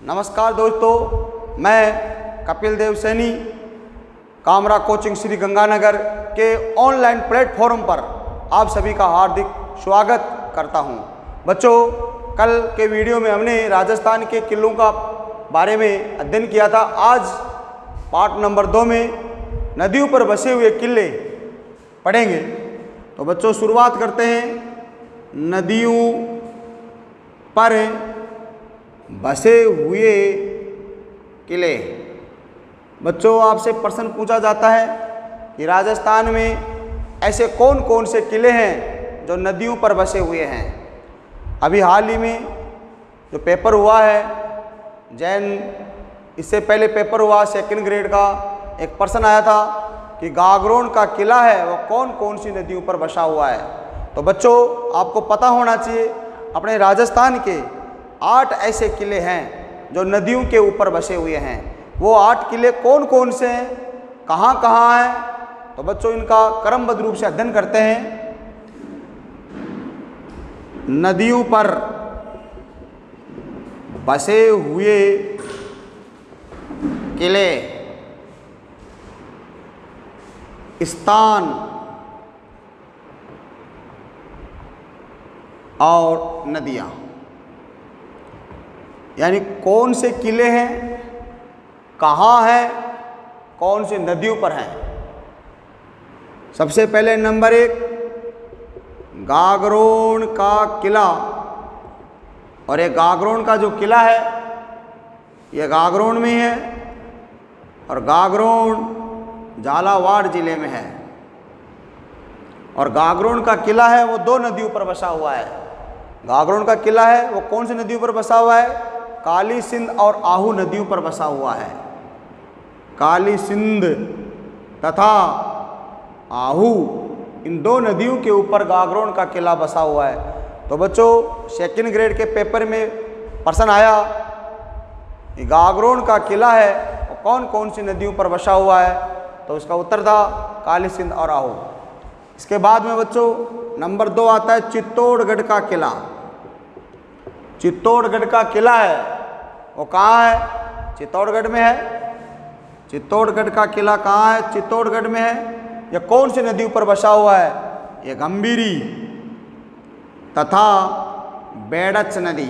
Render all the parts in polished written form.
नमस्कार दोस्तों, मैं कपिल देव सैनी कामरा कोचिंग श्री गंगानगर के ऑनलाइन प्लेटफॉर्म पर आप सभी का हार्दिक स्वागत करता हूं। बच्चों, कल के वीडियो में हमने राजस्थान के किलों का बारे में अध्ययन किया था। आज पार्ट नंबर 2 में नदियों पर बसे हुए किले पढ़ेंगे। तो बच्चों, शुरुआत करते हैं। नदियों पर बसे हुए किले। बच्चों, आपसे प्रश्न पूछा जाता है कि राजस्थान में ऐसे कौन कौन से किले हैं जो नदियों पर बसे हुए हैं। अभी हाल ही में जो पेपर हुआ है जैन, इससे पहले पेपर हुआ 2nd ग्रेड का, एक प्रश्न आया था कि गागरोन का किला है वो कौन कौन सी नदियों पर बसा हुआ है। तो बच्चों, आपको पता होना चाहिए अपने राजस्थान के 8 ऐसे किले हैं जो नदियों के ऊपर बसे हुए हैं। वो 8 किले कौन कौन से हैं, कहाँ कहाँ हैं, तो बच्चों इनका क्रमबद्ध रूप से अध्ययन करते हैं। नदियों पर बसे हुए किले, स्थान और नदियाँ, यानी कौन से किले हैं, कहाँ हैं, कौन सी नदियों पर हैं। सबसे पहले नंबर 1, गागरोन का किला। और ये गागरोन का जो किला है ये गागरोन में है और गागरोन झालावाड़ जिले में है। और गागरोन का किला है वो 2 नदियों पर बसा हुआ है। गागरोन का किला है वो कौन सी नदियों पर बसा हुआ है? काली सिंध और आहू नदियों पर बसा हुआ है। काली सिंध तथा आहू, इन 2 नदियों के ऊपर गागरोन का किला बसा हुआ है। तो बच्चों, 2nd ग्रेड के पेपर में प्रश्न आया कि गागरोन का किला है वो कौन कौन सी नदियों पर बसा हुआ है, तो उसका उत्तर था काली सिंध और आहू। इसके बाद में बच्चों नंबर 2 आता है चित्तौड़गढ़ का किला। चित्तौड़गढ़ का किला है वो कहाँ है? चित्तौड़गढ़ में है। चित्तौड़गढ़ का किला कहाँ है? चित्तौड़गढ़ में है। यह कौन सी नदियों पर बसा हुआ है? यह गंभीरी तथा बेड़च नदी,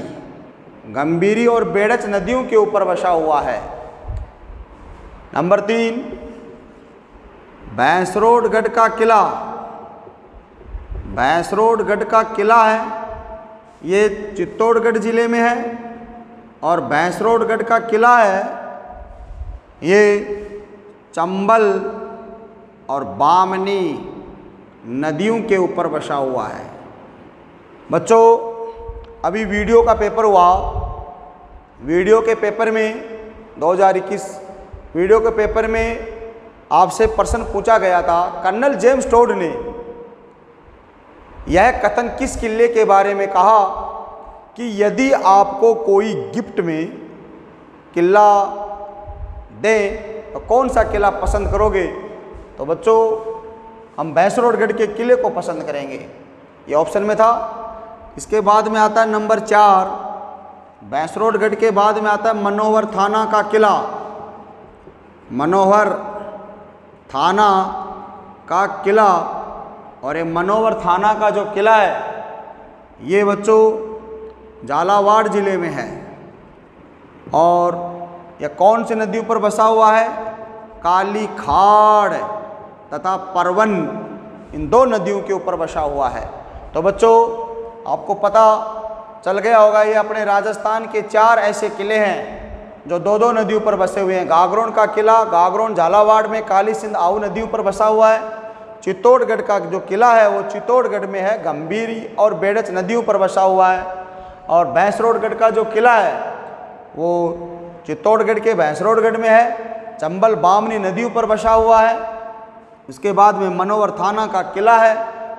गंभीरी और बेड़च नदियों के ऊपर बसा हुआ है। नंबर 3, भैंसरोडगढ़ का किला। भैंसरोडगढ़ का किला है ये चित्तौड़गढ़ जिले में है और भैंसरोडगढ़ का किला है ये चंबल और बामनी नदियों के ऊपर बसा हुआ है। बच्चों, अभी वीडियो का पेपर हुआ। वीडियो के पेपर में 2021 वीडियो के पेपर में आपसे प्रश्न पूछा गया था। कर्नल जेम्स टोड ने यह कथन किस किले के बारे में कहा कि यदि आपको कोई गिफ्ट में किला दें तो कौन सा किला पसंद करोगे? तो बच्चों, हम भैंसरोडगढ़ के किले को पसंद करेंगे, ये ऑप्शन में था। इसके बाद में आता है नंबर 4, भैंसरोडगढ़ के बाद में आता है मनोहर थाना का किला। मनोहर थाना का किला, और ये मनोहर थाना का जो किला है ये बच्चों झालावाड़ जिले में है। और यह कौन सी नदियों पर बसा हुआ है? काली खाड़ तथा परवन, इन 2 नदियों के ऊपर बसा हुआ है। तो बच्चों, आपको पता चल गया होगा ये अपने राजस्थान के 4 ऐसे किले हैं जो 2-2 नदियों पर बसे हुए हैं। गागरोन का किला गागरोन झालावाड़ में, काली सिंध आहू नदियों पर बसा हुआ है। चित्तौड़गढ़ का जो किला है वो चित्तौड़गढ़ में है, गंभीरी और बेड़च नदियों पर बसा हुआ है। और भैंसरोडगढ़ का जो किला है वो चित्तौड़गढ़ के भैंसरोडगढ़ में है, चंबल बामनी नदियों पर बसा हुआ है। उसके बाद में मनोहर थाना का किला है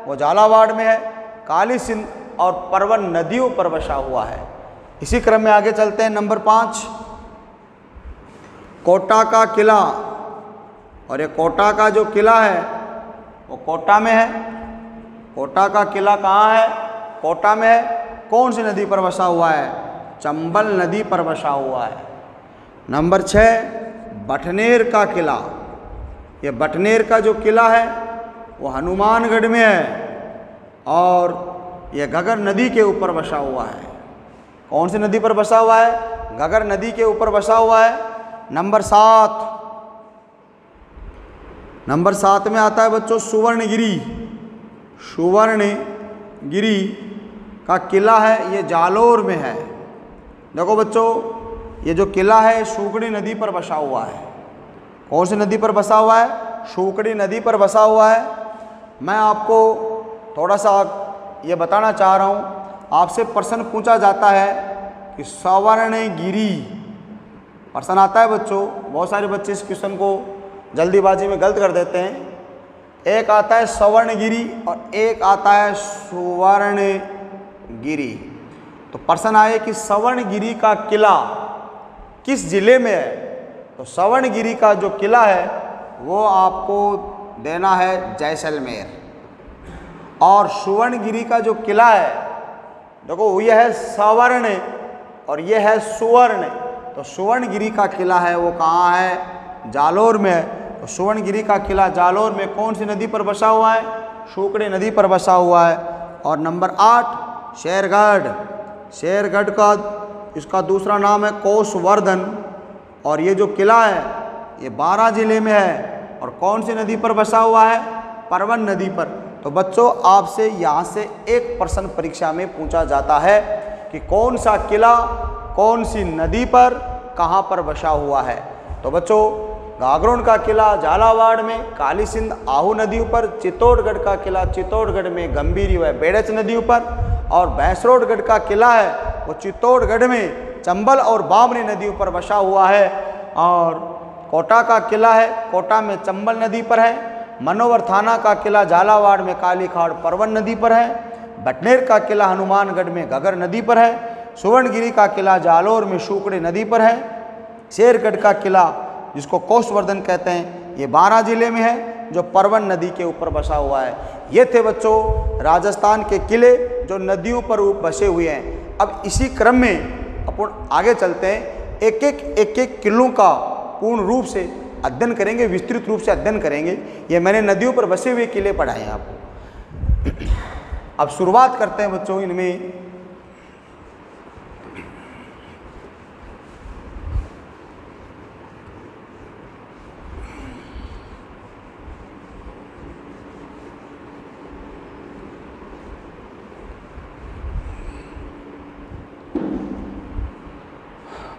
वो झालावाड़ में है, काली सिंध और परवन नदियों पर बसा हुआ है। इसी क्रम में आगे चलते हैं। नंबर 5, कोटा का किला। और ये कोटा का जो किला है वो कोटा में है। कोटा का किला कहाँ है? कोटा में है। कौन सी नदी पर बसा हुआ है? चंबल नदी पर बसा हुआ है। नंबर 6 बटनेर का किला। ये बटनेर का जो किला है वो हनुमानगढ़ में है और ये घगर नदी के ऊपर बसा हुआ है। कौन सी नदी पर बसा हुआ है? घगर नदी के ऊपर बसा हुआ है। नंबर 7 में आता है बच्चों सुवर्णगिरी। सुवर्णगिरी का किला है, ये जालोर में है। देखो बच्चों, ये जो किला है शूकड़ी नदी पर बसा हुआ है। कौन सी नदी पर बसा हुआ है? शूकड़ी नदी पर बसा हुआ है। मैं आपको थोड़ा सा ये बताना चाह रहा हूँ, आपसे प्रश्न पूछा जाता है कि सवर्णगिरी, प्रश्न आता है बच्चों, बहुत सारे बच्चे इस क्वेश्चन को जल्दीबाजी में गलत कर देते हैं। एक आता है सवर्णगिरी और एक आता है सुवर्णगिरी। तो प्रश्न आए कि सवर्णगिरी का किला किस जिले में है? तो सवर्णगिरी का जो किला है वो आपको देना है जैसलमेर। और सुवर्णगिरी का जो किला है, देखो ये है सवर्ण और ये है सुवर्ण। तो सुवर्णगिरी का किला है वो कहाँ है? जालोर में है। तो सुवर्णगिरी का किला जालोर में कौन सी नदी पर बसा हुआ है? शूकड़ी नदी पर बसा हुआ है। और नंबर 8 शेरगढ़। शेरगढ़ का इसका दूसरा नाम है कोसवर्धन और ये जो किला है ये 12 जिले में है। और कौन सी नदी पर बसा हुआ है? परवन नदी पर। तो बच्चों, आपसे यहाँ से एक प्रश्न परीक्षा में पूछा जाता है कि कौन सा किला कौन सी नदी पर कहाँ पर बसा हुआ है। तो बच्चों, गागरोन का किला झालावाड़ में काली सिंध आहू नदी ऊपर, चित्तौड़गढ़ का किला चित्तौड़गढ़ में गंभीरी व बेड़च नदी ऊपर, और भैंसरोडगढ़ का किला है वो चित्तौड़गढ़ में चंबल और बामनी नदी ऊपर बसा हुआ है। और कोटा का किला है कोटा में चंबल नदी पर है। मनोवर थाना का किला झालावाड़ में कालीखाड़ परवन नदी पर है। बटनेर का किला हनुमानगढ़ में घगर नदी पर है। सुवर्णगिरी का किला जालोर में शूकड़ी नदी पर है। शेरगढ़ का किला जिसको कोसवर्धन कहते हैं ये 12 जिले में है जो परवन नदी के ऊपर बसा हुआ है। ये थे बच्चों राजस्थान के किले जो नदियों पर बसे हुए हैं। अब इसी क्रम में अपन आगे चलते हैं, एक एक किलों का पूर्ण रूप से अध्ययन करेंगे, विस्तृत रूप से अध्ययन करेंगे। ये मैंने नदियों पर बसे हुए किले पढ़ाए हैं आपको। अब शुरुआत करते हैं बच्चों इनमें।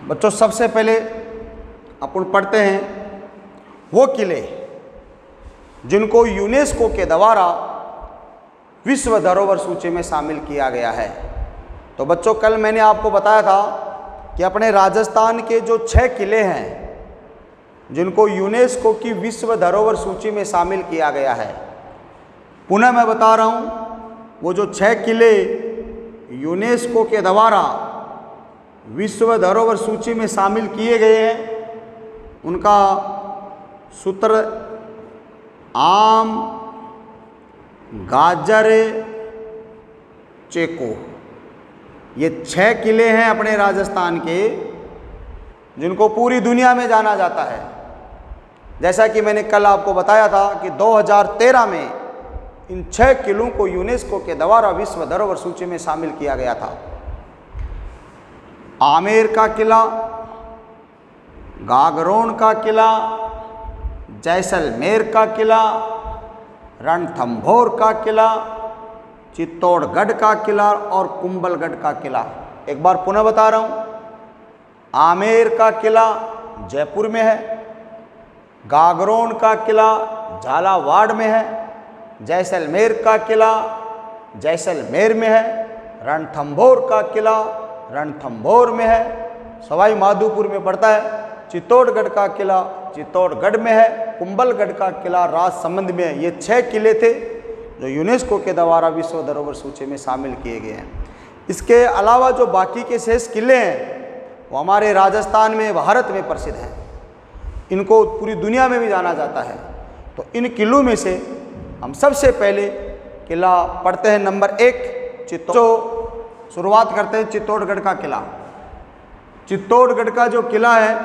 बच्चों, सबसे पहले अपन पढ़ते हैं वो किले जिनको यूनेस्को के द्वारा विश्व धरोहर सूची में शामिल किया गया है। तो बच्चों, कल मैंने आपको बताया था कि अपने राजस्थान के जो 6 किले हैं जिनको यूनेस्को की विश्व धरोहर सूची में शामिल किया गया है, पुनः मैं बता रहा हूँ, वो जो 6 किले यूनेस्को के द्वारा विश्व धरोहर सूची में शामिल किए गए हैं उनका सूत्र आम, गाजर, चेको। ये 6 किले हैं अपने राजस्थान के जिनको पूरी दुनिया में जाना जाता है। जैसा कि मैंने कल आपको बताया था कि 2013 में इन 6 किलों को यूनेस्को के द्वारा विश्व धरोहर सूची में शामिल किया गया था। आमेर का किला, गागरोन का किला, जैसलमेर का किला, रणथंभौर का किला, चित्तौड़गढ़ का किला और कुंभलगढ़ का किला। एक बार पुनः बता रहा हूँ, आमेर का किला जयपुर में है, गागरोन का किला झालावाड़ में है, जैसलमेर का किला जैसलमेर में है, रणथंभौर का किला रणथंभौर में है, सवाई माधोपुर में पड़ता है, चित्तौड़गढ़ का किला चित्तौड़गढ़ में है, कुंभलगढ़ का किला राजसमंद में है। ये 6 किले थे जो यूनेस्को के द्वारा विश्व धरोहर सूची में शामिल किए गए हैं। इसके अलावा जो बाकी के शेष किले हैं वो हमारे राजस्थान में, भारत में प्रसिद्ध हैं। इनको पूरी दुनिया में भी जाना जाता है। तो इन किलों में से हम सबसे पहले किला पढ़ते हैं नंबर 1 चित्तौड़। शुरुआत करते हैं चित्तौड़गढ़ का किला। चित्तौड़गढ़ का जो किला है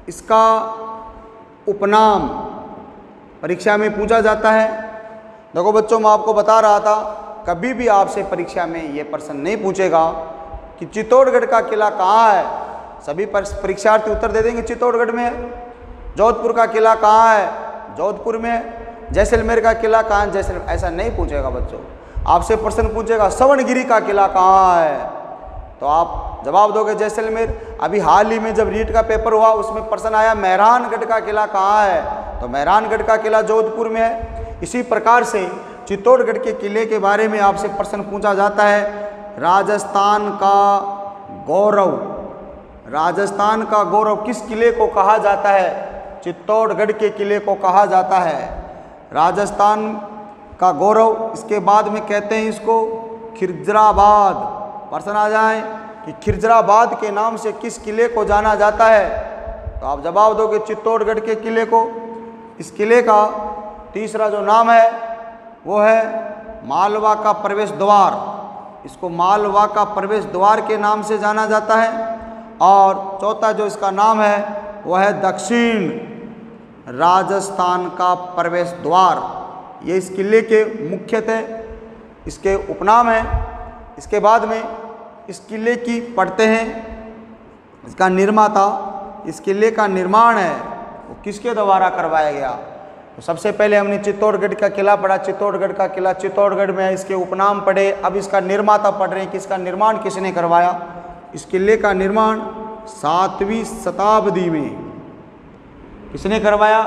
इसका उपनाम परीक्षा में पूछा जाता है। देखो बच्चों, मैं आपको बता रहा था कभी भी आपसे परीक्षा में ये प्रश्न नहीं पूछेगा कि चित्तौड़गढ़ का किला कहाँ है। सभी परीक्षार्थी उत्तर दे देंगे चित्तौड़गढ़ में है। जोधपुर का किला कहाँ है, जोधपुर में है। जैसलमेर का किला कहाँ है, जैसलमेर। ऐसा नहीं पूछेगा बच्चों, आपसे प्रश्न पूछेगा सवर्णगिरी का किला कहाँ है, तो आप जवाब दोगे जैसलमेर। अभी हाल ही में जब रीट का पेपर हुआ उसमें प्रश्न आया मेहरानगढ़ का किला कहाँ है, तो मेहरानगढ़ का किला जोधपुर में है। इसी प्रकार से चित्तौड़गढ़ के किले के बारे में आपसे प्रश्न पूछा जाता है। राजस्थान का गौरव, राजस्थान का गौरव किस किले को कहा जाता है, चित्तौड़गढ़ के किले को कहा जाता है राजस्थान का गौरव। इसके बाद में कहते हैं इसको खिजराबाद। प्रश्न आ जाए कि खिजराबाद के नाम से किस किले को जाना जाता है, तो आप जवाब दोगे चित्तौड़गढ़ के किले को। इस किले का तीसरा जो नाम है वो है मालवा का प्रवेश द्वार। इसको मालवा का प्रवेश द्वार के नाम से जाना जाता है। और चौथा जो इसका नाम है वह है दक्षिण राजस्थान का प्रवेश द्वार। ये इस किले के मुख्यतः इसके उपनाम हैं। इसके बाद में इस किले की पढ़ते हैं, इसका निर्माता, इस किले का निर्माण है वो किसके द्वारा करवाया गया। तो सबसे पहले हमने चित्तौड़गढ़ का किला पढ़ा, चित्तौड़गढ़ का किला चित्तौड़गढ़ में है, इसके उपनाम पढ़े। अब इसका निर्माता पढ़ रहे हैं कि इसका निर्माण किसने करवाया। इस किले का निर्माण 7वीं शताब्दी में किसने करवाया,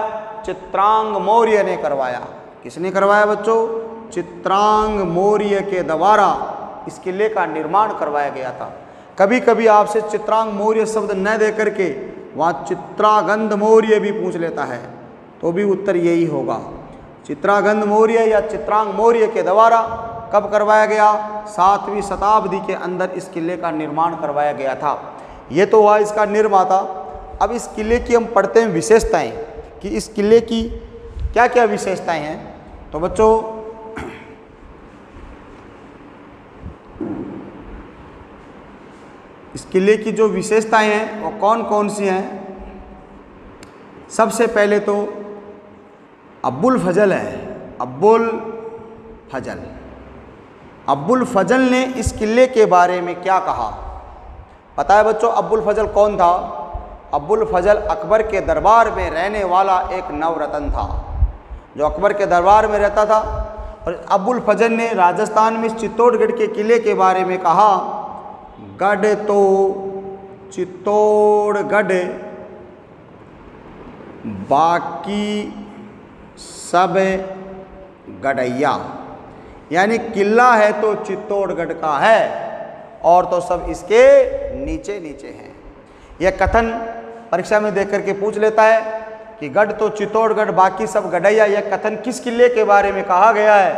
चित्रांग मौर्य ने करवाया। किसने करवाया बच्चों, चित्रांग मौर्य के द्वारा इस किले का निर्माण करवाया गया था। कभी कभी आपसे चित्रांग मौर्य शब्द न दे करके वहाँ चित्रागंध मौर्य भी पूछ लेता है, तो भी उत्तर यही होगा। चित्रागंध मौर्य या चित्रांग मौर्य के द्वारा कब करवाया गया, 7वीं शताब्दी के अंदर इस किले का निर्माण करवाया गया था। ये तो हुआ इसका निर्माता। अब इस किले की हम पढ़ते हैं विशेषताएं कि इस किले की क्या क्या विशेषताएं हैं। तो बच्चों इस किले की जो विशेषताएं हैं वो कौन कौन सी हैं। सबसे पहले तो अब्बुल फजल है, अब्बुल फजल। अब्बुल फजल ने इस किले के बारे में क्या कहा, पता है बच्चों अब्बुल फजल कौन था। अब्बुल फजल अकबर के दरबार में रहने वाला एक नवरत्न था जो अकबर के दरबार में रहता था। और अब्बुल फजल ने राजस्थान में चित्तौड़गढ़ के किले के बारे में कहा, गढ़ तो चित्तौड़गढ़ बाकी सब गढ़ैया, यानी किला है तो चित्तौड़गढ़ का है और तो सब इसके नीचे नीचे हैं। यह कथन परीक्षा में देख करके पूछ लेता है कि गढ़ तो चित्तौड़गढ़ बाकी सब गढ़ैया, यह कथन किस किले के बारे में कहा गया है,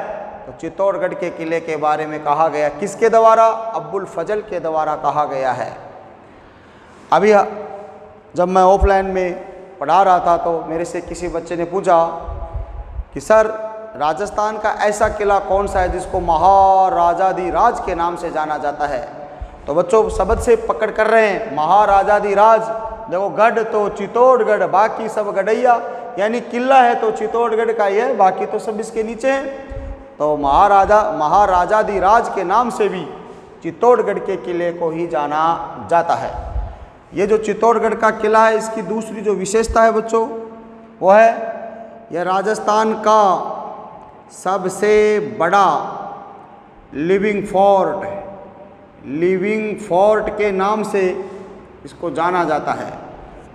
तो चित्तौड़गढ़ के किले के बारे में कहा गया। किसके द्वारा, अब्बुल फजल के द्वारा कहा गया है। अभी जब मैं ऑफलाइन में पढ़ा रहा था तो मेरे से किसी बच्चे ने पूछा कि सर राजस्थान का ऐसा किला कौन सा है जिसको महाराजाधिराज के नाम से जाना जाता है। तो बच्चों शब्द से पकड़ कर रहे हैं महाराजाधिराज। देखो गढ़ तो चित्तौड़गढ़ बाकी सब गढ़ैया, यानी किला है तो चित्तौड़गढ़ का ही है, बाकी तो सब इसके नीचे हैं। तो महाराजाधिराज के नाम से भी चित्तौड़गढ़ के किले को ही जाना जाता है। ये जो चित्तौड़गढ़ का किला है इसकी दूसरी जो विशेषता है बच्चों वो है यह राजस्थान का सबसे बड़ा लिविंग फोर्ट है। लिविंग फोर्ट के नाम से इसको जाना जाता है।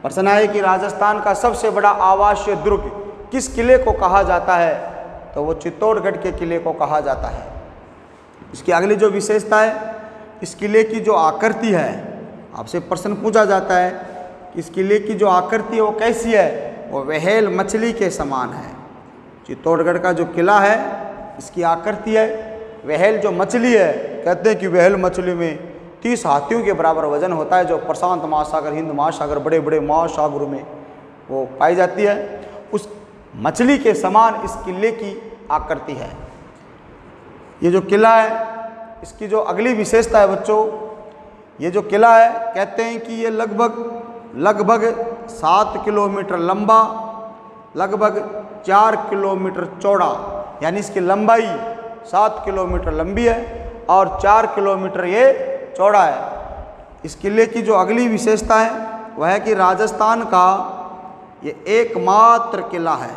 प्रश्न है कि राजस्थान का सबसे बड़ा आवासीय दुर्ग किस किले को कहा जाता है, तो वो चित्तौड़गढ़ के किले को कहा जाता है। इसकी अगली जो विशेषता है, इस किले की जो आकृति है, आपसे प्रश्न पूछा जाता है कि इस किले की जो आकृति है वो कैसी है, वो व्हेल मछली के समान है। चित्तौड़गढ़ का जो किला है इसकी आकृति है व्हेल जो मछली है। कहते हैं कि व्हेल मछली में 30 हाथियों के बराबर वजन होता है, जो प्रशांत महासागर, हिंद महासागर, बड़े बड़े महासागरों में वो पाई जाती है। उस मछली के समान इस किले की आकृति है। ये जो किला है इसकी जो अगली विशेषता है बच्चों, ये जो किला है कहते हैं कि ये लगभग 7 किलोमीटर लंबा, लगभग 4 किलोमीटर चौड़ा, यानी इसकी लंबाई 7 किलोमीटर लंबी है और 4 किलोमीटर ये चौड़ा है। इस किले की जो अगली विशेषता है वह है कि राजस्थान का ये एकमात्र किला है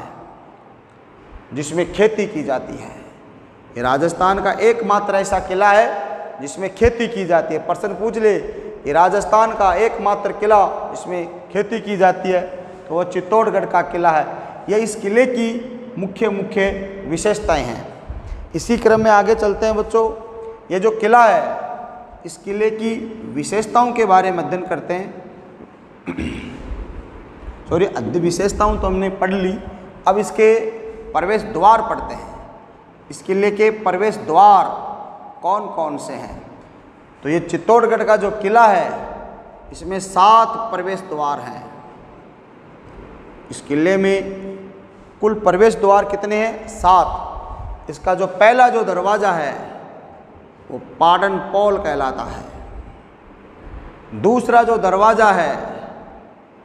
जिसमें खेती की जाती है। ये राजस्थान का एकमात्र ऐसा किला है जिसमें खेती की जाती है। प्रश्न पूछ ले कि राजस्थान का एकमात्र किला जिसमें खेती की जाती है तो वह चित्तौड़गढ़ का किला है। यह इस किले की मुख्य विशेषताएं हैं। इसी क्रम में आगे चलते हैं बच्चों। ये जो किला है इस किले की विशेषताओं के बारे में अध्ययन करते हैं। सॉरी, विशेषताओं तो हमने पढ़ ली, अब इसके प्रवेश द्वार पढ़ते हैं। इस किले के प्रवेश द्वार कौन कौन से हैं? तो ये चित्तौड़गढ़ का जो किला है इसमें 7 प्रवेश द्वार हैं। इस किले में कुल प्रवेश द्वार कितने हैं? 7। इसका जो पहला जो दरवाज़ा है वो पाटन पोल कहलाता है। दूसरा जो दरवाज़ा है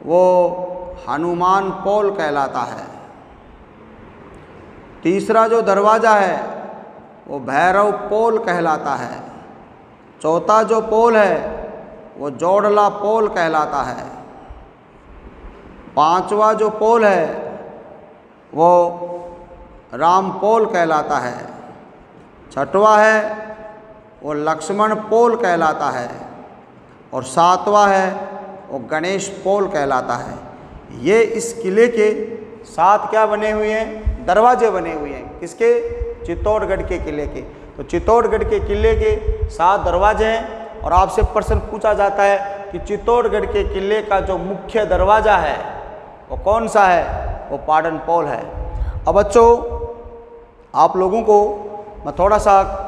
वो हनुमान पोल कहलाता है। तीसरा जो दरवाज़ा है वो भैरव पोल कहलाता है। चौथा जो पोल है वो जोड़ला पोल कहलाता है। 5वां जो पोल है वो राम पोल कहलाता है। 6वां है वो लक्ष्मण पोल कहलाता है और 7वां है वो गणेश पोल कहलाता है। ये इस किले के 7 क्या बने हुए हैं? दरवाजे बने हुए हैं। किसके? चित्तौड़गढ़ के किले के। तो चित्तौड़गढ़ के किले के 7 दरवाजे हैं और आपसे प्रश्न पूछा जाता है कि चित्तौड़गढ़ के किले का जो मुख्य दरवाज़ा है वो कौन सा है? वो पाटन पोल है। अब बच्चों आप लोगों को मैं थोड़ा सा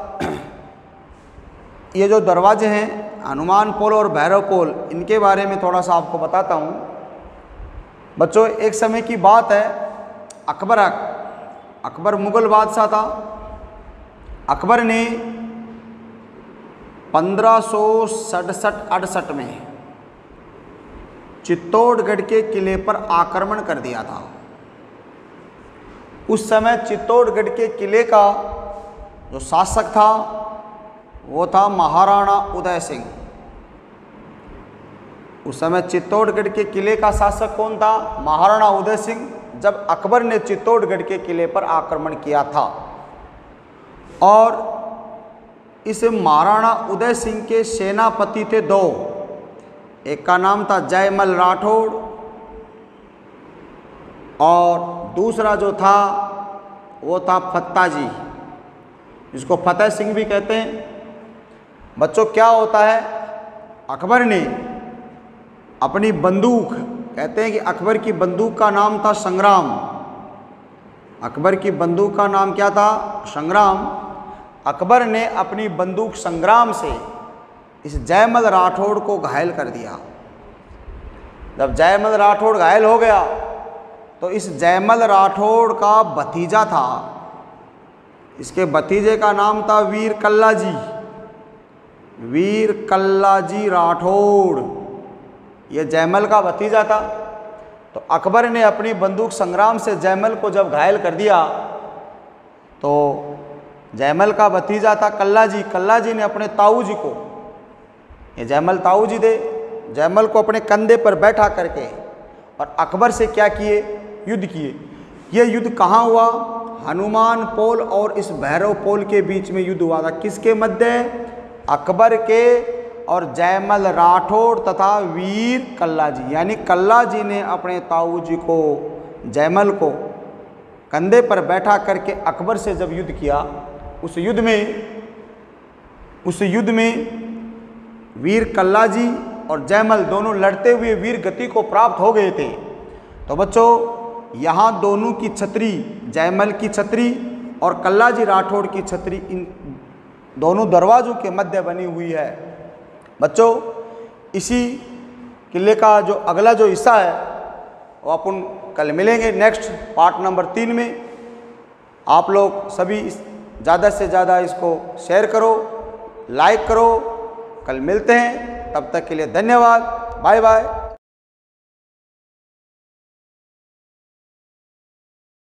ये जो दरवाजे हैं हनुमान पोल और भैरव पोल, इनके बारे में थोड़ा सा आपको बताता हूँ। बच्चों एक समय की बात है, अकबर मुगल बादशाह था। अकबर ने 1567-68 में चित्तौड़गढ़ के किले पर आक्रमण कर दिया था। उस समय चित्तौड़गढ़ के किले का जो शासक था वो था महाराणा उदय सिंह। उस समय चित्तौड़गढ़ के किले का शासक कौन था? महाराणा उदय सिंह। जब अकबर ने चित्तौड़गढ़ के किले पर आक्रमण किया था और इस महाराणा उदय सिंह के सेनापति थे 2। एक का नाम था जयमल राठौड़ और दूसरा जो था वो था फत्ता जी, जिसको फतेह सिंह भी कहते हैं। बच्चों क्या होता है, अकबर ने अपनी बंदूक, कहते हैं कि अकबर की बंदूक का नाम था संग्राम। अकबर की बंदूक का नाम क्या था? संग्राम। अकबर ने अपनी बंदूक संग्राम से इस जयमल राठौड़ को घायल कर दिया। जब जयमल राठौड़ घायल हो गया तो इस जयमल राठौड़ का भतीजा था, इसके भतीजे का नाम था वीर कल्लाजी राठौड़। ये जयमल का भतीजा था। तो अकबर ने अपनी बंदूक संग्राम से जयमल को जब घायल कर दिया तो जयमल का भतीजा था कल्लाजी ने अपने ताऊ जी को, ये जयमल ताऊ जी थे, जयमल को अपने कंधे पर बैठा करके और अकबर से क्या किए? युद्ध किए। ये युद्ध कहाँ हुआ? हनुमान पोल और इस भैरव पोल के बीच में युद्ध हुआ था। किसके मध्य? अकबर के और जयमल राठौड़ तथा वीर कल्लाजी। यानी कल्लाजी ने अपने ताऊ जी को, जयमल को कंधे पर बैठा करके अकबर से जब युद्ध किया, उस युद्ध में वीर कल्लाजी और जयमल दोनों लड़ते हुए वीर गति को प्राप्त हो गए थे। तो बच्चों यहाँ दोनों की छतरी, जयमल की छतरी और कल्लाजी राठौड़ की छतरी, इन दोनों दरवाज़ों के मध्य बनी हुई है। बच्चों इसी किले का जो अगला जो हिस्सा है वो अपन कल मिलेंगे नेक्स्ट पार्ट नंबर 3 में। आप लोग सभी ज़्यादा से ज़्यादा इसको शेयर करो, लाइक करो। कल मिलते हैं। तब तक के लिए धन्यवाद। Bye bye.